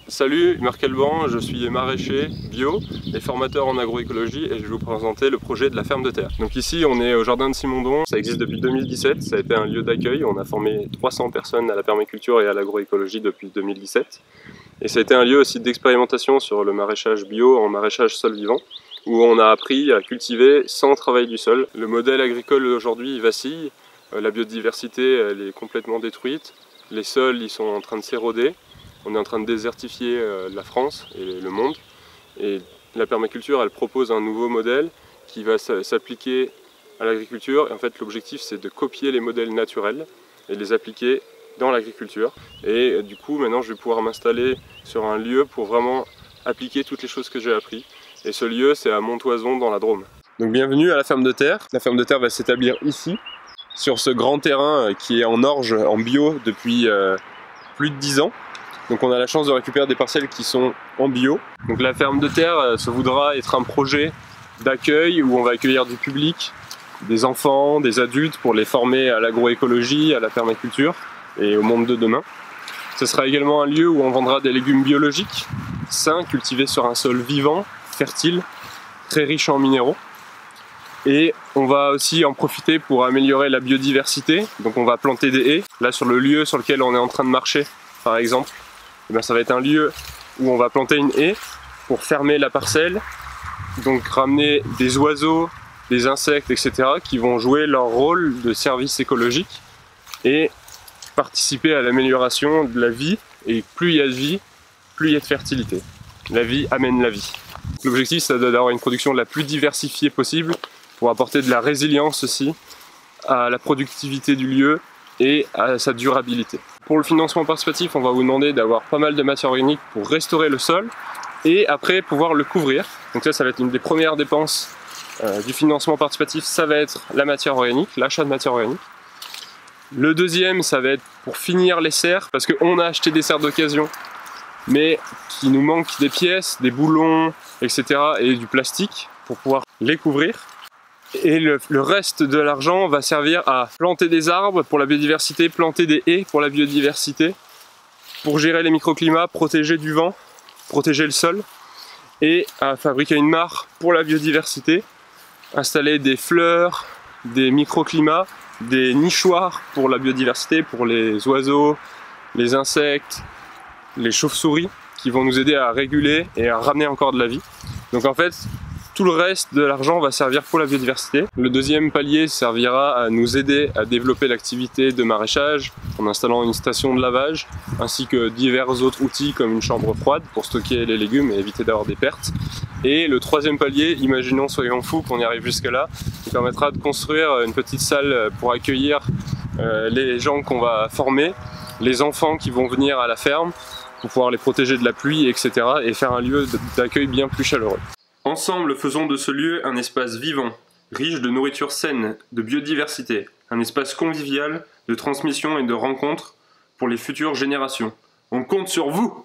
Salut, Marc Alban, je suis maraîcher bio et formateur en agroécologie et je vais vous présenter le projet de la ferme de terre. Donc ici on est au jardin de Simondon, ça existe depuis 2017, ça a été un lieu d'accueil, on a formé 300 personnes à la permaculture et à l'agroécologie depuis 2017. Et ça a été un lieu aussi d'expérimentation sur le maraîchage bio en maraîchage sol vivant, où on a appris à cultiver sans travail du sol. Le modèle agricole aujourd'hui vacille, la biodiversité elle est complètement détruite, les sols ils sont en train de s'éroder. On est en train de désertifier la France et le monde. Et la permaculture, elle propose un nouveau modèle qui va s'appliquer à l'agriculture. Et en fait, l'objectif, c'est de copier les modèles naturels et les appliquer dans l'agriculture. Et du coup, maintenant, je vais pouvoir m'installer sur un lieu pour vraiment appliquer toutes les choses que j'ai apprises. Et ce lieu, c'est à Montoison, dans la Drôme. Donc, bienvenue à la ferme de terre. La ferme de terre va s'établir ici, sur ce grand terrain qui est en orge, en bio, depuis plus de 10 ans. Donc on a la chance de récupérer des parcelles qui sont en bio. Donc la ferme de terre se voudra être un projet d'accueil où on va accueillir du public, des enfants, des adultes pour les former à l'agroécologie, à la permaculture et au monde de demain. Ce sera également un lieu où on vendra des légumes biologiques, sains, cultivés sur un sol vivant, fertile, très riche en minéraux. Et on va aussi en profiter pour améliorer la biodiversité. Donc on va planter des haies. Là sur le lieu sur lequel on est en train de marcher, par exemple, ça va être un lieu où on va planter une haie pour fermer la parcelle, donc ramener des oiseaux, des insectes, etc. qui vont jouer leur rôle de service écologique et participer à l'amélioration de la vie. Et plus il y a de vie, plus il y a de fertilité. La vie amène la vie. L'objectif, c'est d'avoir une production la plus diversifiée possible pour apporter de la résilience aussi à la productivité du lieu et à sa durabilité. Pour le financement participatif, on va vous demander d'avoir pas mal de matière organique pour restaurer le sol et après pouvoir le couvrir. Donc ça va être une des premières dépenses du financement participatif, ça va être la matière organique, l'achat de matière organique. Le deuxième, ça va être pour finir les serres, parce qu'on a acheté des serres d'occasion, mais qu'il nous manque des pièces, des boulons, etc. et du plastique pour pouvoir les couvrir. Et le reste de l'argent va servir à planter des arbres pour la biodiversité, planter des haies pour la biodiversité, pour gérer les microclimats, protéger du vent, protéger le sol, et à fabriquer une mare pour la biodiversité, installer des fleurs, des microclimats, des nichoirs pour la biodiversité, pour les oiseaux, les insectes, les chauves-souris, qui vont nous aider à réguler et à ramener encore de la vie. Donc en fait, tout le reste de l'argent va servir pour la biodiversité. Le deuxième palier servira à nous aider à développer l'activité de maraîchage en installant une station de lavage ainsi que divers autres outils comme une chambre froide pour stocker les légumes et éviter d'avoir des pertes. Et le troisième palier, imaginons, soyons fous qu'on y arrive jusque là, qui permettra de construire une petite salle pour accueillir les gens qu'on va former, les enfants qui vont venir à la ferme pour pouvoir les protéger de la pluie, etc. et faire un lieu d'accueil bien plus chaleureux. Ensemble, faisons de ce lieu un espace vivant, riche de nourriture saine, de biodiversité, un espace convivial, de transmission et de rencontre pour les futures générations. On compte sur vous!